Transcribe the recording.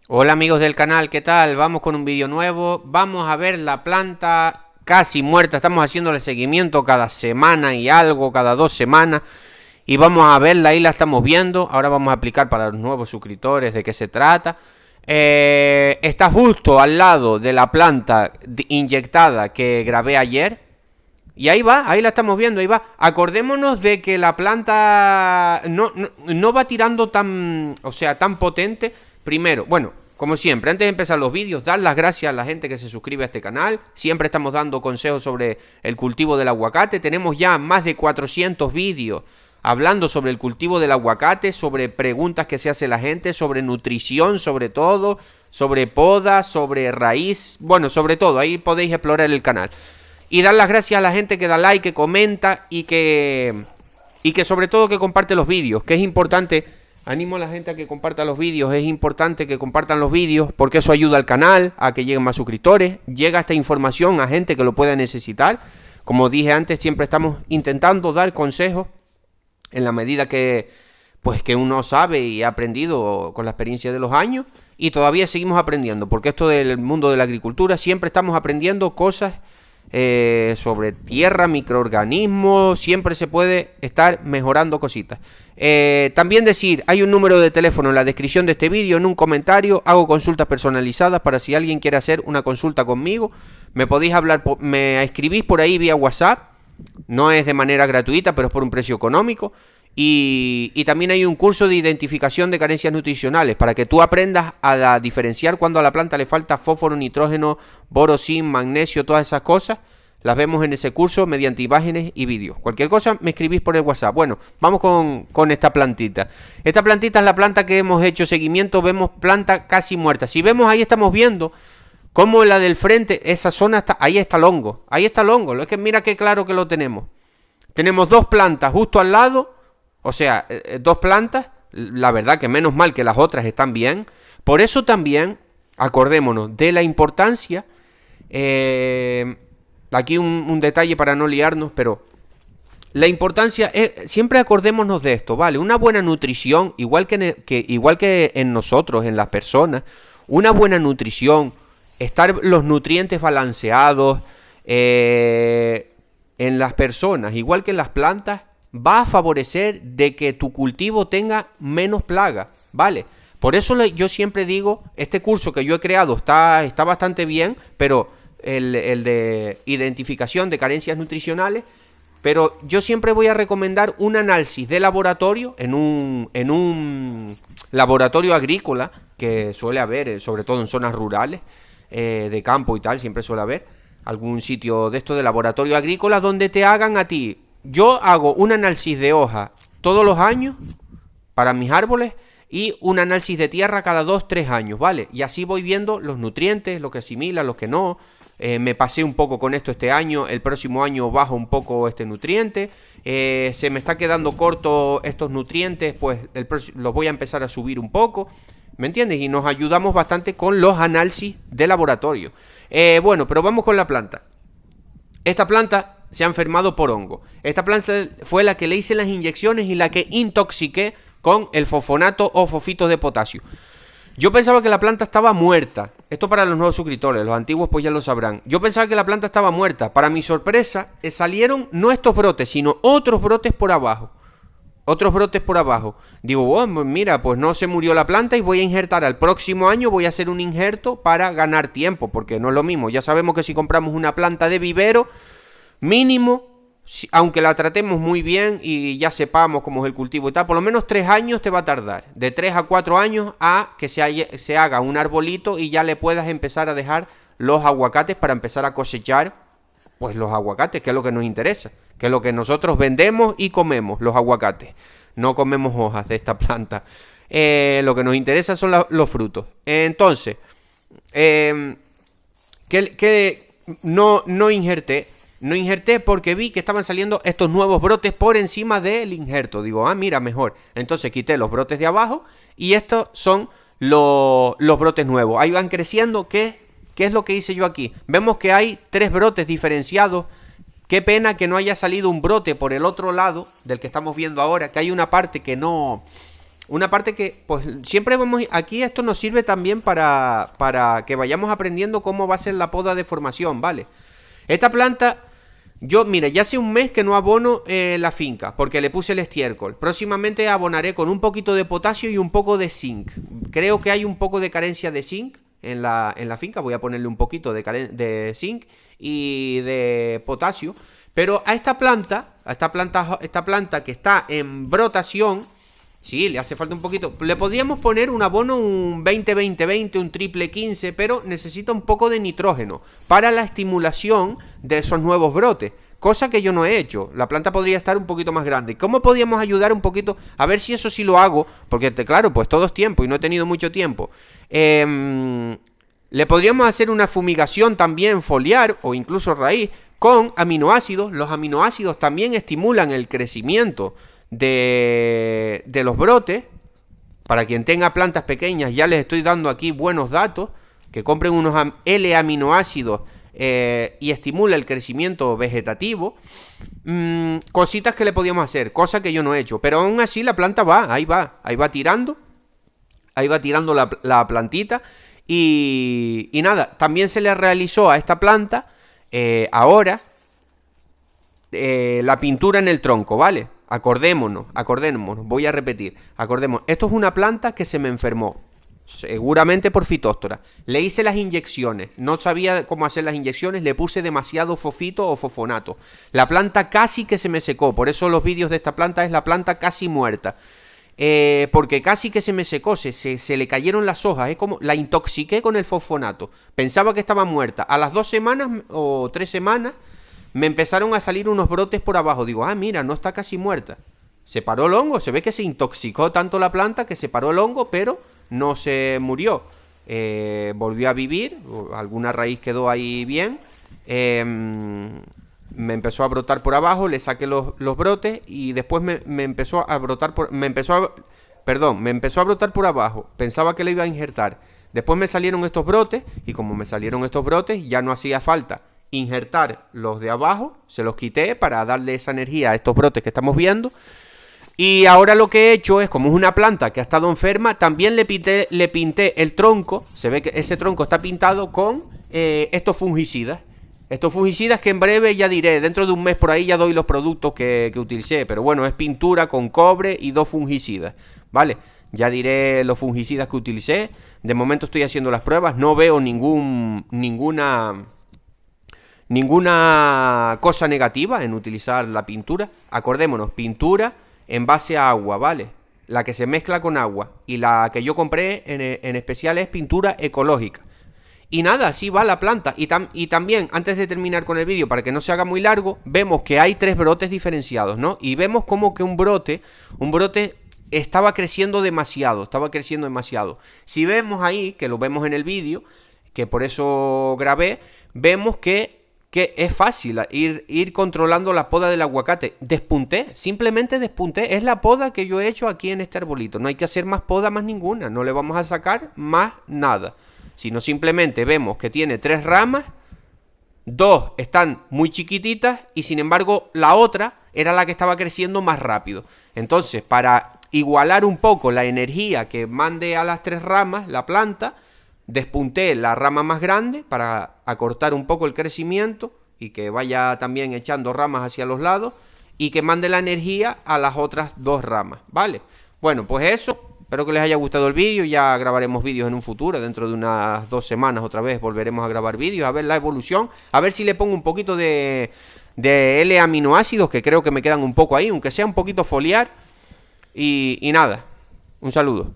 Hola amigos del canal, ¿qué tal? Vamos con un vídeo nuevo. Vamos a ver la planta casi muerta. Estamos haciéndole seguimiento cada semana y algo, cada 2 semanas. Y vamos a verla, ahí la estamos viendo. Ahora vamos a explicar para los nuevos suscriptores de qué se trata. Está justo al lado de la planta inyectada que grabé ayer. Y ahí va, ahí la estamos viendo, ahí va. Acordémonos de que la planta no va tirando tan, o sea, tan potente. Primero, bueno, como siempre, antes de empezar los vídeos, dar las gracias a la gente que se suscribe a este canal. Siempre estamos dando consejos sobre el cultivo del aguacate. Tenemos ya más de 400 vídeos hablando sobre el cultivo del aguacate, sobre preguntas que se hace la gente, sobre nutrición, sobre todo, sobre poda, sobre raíz, bueno, sobre todo, ahí podéis explorar el canal. Y dar las gracias a la gente que da like, que comenta y que sobre todo que comparte los vídeos, que es importante. Animo a la gente a que comparta los vídeos, es importante que compartan los vídeos porque eso ayuda al canal, a que lleguen más suscriptores, llega esta información a gente que lo pueda necesitar. Como dije antes, siempre estamos intentando dar consejos en la medida que, pues, que uno sabe y ha aprendido con la experiencia de los años, y todavía seguimos aprendiendo, porque esto del mundo de la agricultura siempre estamos aprendiendo cosas sobre tierra, microorganismos, siempre se puede estar mejorando cositas. También decir, hay un número de teléfono en la descripción de este vídeo, en un comentario, hago consultas personalizadas para si alguien quiere hacer una consulta conmigo, me podéis hablar, me escribís por ahí vía WhatsApp, no es de manera gratuita, pero es por un precio económico. Y también hay un curso de identificación de carencias nutricionales para que tú aprendas a diferenciar cuando a la planta le falta fósforo, nitrógeno, boro, zinc, magnesio, todas esas cosas. Las vemos en ese curso mediante imágenes y vídeos. Cualquier cosa me escribís por el WhatsApp. Bueno, vamos con esta plantita. Esta plantita es la planta que hemos hecho seguimiento. Vemos planta casi muerta. Si vemos ahí estamos viendo cómo la del frente, esa zona, ahí está el hongo. Ahí está el hongo. Es que mira qué claro que lo tenemos. Tenemos dos plantas justo al lado. O sea, dos plantas, la verdad que menos mal que las otras están bien. Por eso también, acordémonos de la importancia, aquí un detalle para no liarnos, pero la importancia, siempre acordémonos de esto, ¿vale? Una buena nutrición, igual que en nosotros, en las personas, una buena nutrición, estar los nutrientes balanceados en las personas, igual que en las plantas, va a favorecer de que tu cultivo tenga menos plaga, ¿vale? Por eso yo siempre digo, este curso que yo he creado está bastante bien, pero el de identificación de carencias nutricionales, pero yo siempre voy a recomendar un análisis de laboratorio en un laboratorio agrícola, que suele haber, sobre todo en zonas rurales, de campo y tal, siempre suele haber algún sitio de esto de laboratorio agrícola donde te hagan a ti. Yo hago un análisis de hoja todos los años para mis árboles y un análisis de tierra cada 2-3 años, ¿vale? Y así voy viendo los nutrientes, lo que asimila, lo que no. Me pasé un poco con esto este año, el próximo año bajo un poco este nutriente. Se me está quedando corto estos nutrientes, pues los voy a empezar a subir un poco, ¿me entiendes? Y nos ayudamos bastante con los análisis de laboratorio. Bueno, pero vamos con la planta. Esta planta se ha enfermado por hongo. Esta planta fue la que le hice las inyecciones y la que intoxiqué con el fosfonato o fosfito de potasio. Yo pensaba que la planta estaba muerta. Esto para los nuevos suscriptores, los antiguos pues ya lo sabrán. Yo pensaba que la planta estaba muerta. Para mi sorpresa, salieron no estos brotes, sino otros brotes por abajo. Otros brotes por abajo. Digo, oh, mira, pues no se murió la planta y voy a injertar. Al próximo año voy a hacer un injerto para ganar tiempo, porque no es lo mismo. Ya sabemos que si compramos una planta de vivero, mínimo, aunque la tratemos muy bien y ya sepamos cómo es el cultivo y tal, por lo menos 3 años te va a tardar. De 3 a 4 años a que se haga un arbolito y ya le puedas empezar a dejar los aguacates para empezar a cosechar, pues los aguacates, que es lo que nos interesa, que es lo que nosotros vendemos y comemos, los aguacates. No comemos hojas de esta planta. Lo que nos interesa son los frutos. Entonces, no injerté. No injerté porque vi que estaban saliendo estos nuevos brotes por encima del injerto. Digo, mira, mejor. Entonces quité los brotes de abajo y estos son los brotes nuevos. Ahí van creciendo. ¿Qué es lo que hice yo aquí? Vemos que hay 3 brotes diferenciados. Qué pena que no haya salido un brote por el otro lado del que estamos viendo ahora, que hay una parte que no una parte que, pues siempre vamos, aquí esto nos sirve también para que vayamos aprendiendo cómo va a ser la poda de formación, ¿vale? Esta planta, yo, mira, ya hace un mes que no abono la finca, porque le puse el estiércol. Próximamente abonaré con un poquito de potasio y un poco de zinc. Creo que hay un poco de carencia de zinc en la finca, voy a ponerle un poquito de zinc y de potasio. Pero a esta planta que está en brotación, sí, le hace falta un poquito. Le podríamos poner un abono, un 20-20-20, un triple 15, pero necesita un poco de nitrógeno para la estimulación de esos nuevos brotes. Cosa que yo no he hecho. La planta podría estar un poquito más grande. ¿Cómo podríamos ayudar un poquito? A ver si eso sí lo hago. Porque, claro, pues todo es tiempo y no he tenido mucho tiempo. Le podríamos hacer una fumigación también foliar o incluso raíz con aminoácidos. Los aminoácidos también estimulan el crecimiento de los brotes. Para quien tenga plantas pequeñas, ya les estoy dando aquí buenos datos. Que compren unos L-aminoácidos y estimula el crecimiento vegetativo. Cositas que le podíamos hacer, cosas que yo no he hecho. Pero aún así la planta ahí va tirando. Ahí va tirando la plantita. Y nada, también se le realizó a esta planta ahora la pintura en el tronco, ¿vale? Acordémonos, voy a repetir, acordémonos, esto es una planta que se me enfermó, seguramente por fitóstora. Le hice las inyecciones, no sabía cómo hacer las inyecciones, le puse demasiado fofito o fofonato. La planta casi que se me secó, por eso los vídeos de esta planta es la planta casi muerta. Porque casi que se me secó, se le cayeron las hojas, es como la intoxiqué con el fosfonato. Pensaba que estaba muerta. A las 2 semanas o 3 semanas me empezaron a salir unos brotes por abajo. Digo, mira, no está casi muerta. Se paró el hongo, se ve que se intoxicó tanto la planta que se paró el hongo, pero no se murió. Volvió a vivir, alguna raíz quedó ahí bien. Me empezó a brotar por abajo, le saqué los brotes y después me empezó a brotar me empezó a brotar por abajo. Pensaba que le iba a injertar. Después me salieron estos brotes y como me salieron estos brotes ya no hacía falta injertar los de abajo, se los quité para darle esa energía a estos brotes que estamos viendo. Y ahora lo que he hecho es, como es una planta que ha estado enferma, también le pinté el tronco. Se ve que ese tronco está pintado con estos fungicidas. Estos fungicidas que en breve ya diré, dentro de un mes por ahí ya doy los productos que utilicé. Pero bueno, es pintura con cobre y 2 fungicidas, ¿vale? Ya diré los fungicidas que utilicé. De momento estoy haciendo las pruebas, no veo ninguna cosa negativa en utilizar la pintura. Acordémonos, pintura en base a agua, ¿vale? La que se mezcla con agua. Y la que yo compré en especial es pintura ecológica. Y nada, así va la planta. Y también, antes de terminar con el vídeo, para que no se haga muy largo, vemos que hay 3 brotes diferenciados, ¿no? Y vemos como que un brote estaba creciendo demasiado, Si vemos ahí, que lo vemos en el vídeo, que por eso grabé, vemos que es fácil ir controlando la poda del aguacate. Simplemente despunté. Es la poda que yo he hecho aquí en este arbolito. No hay que hacer más poda, más ninguna. No le vamos a sacar más nada. Sino simplemente vemos que tiene 3 ramas, 2 están muy chiquititas y sin embargo la otra era la que estaba creciendo más rápido. Entonces, para igualar un poco la energía que mande a las 3 ramas la planta, despunté la rama más grande para acortar un poco el crecimiento y que vaya también echando ramas hacia los lados y que mande la energía a las otras 2 ramas, ¿vale? Bueno, pues eso. Espero que les haya gustado el vídeo, ya grabaremos vídeos en un futuro, dentro de unas 2 semanas otra vez volveremos a grabar vídeos, a ver la evolución, a ver si le pongo un poquito de L-aminoácidos, que creo que me quedan un poco ahí, aunque sea un poquito foliar, y nada, un saludo.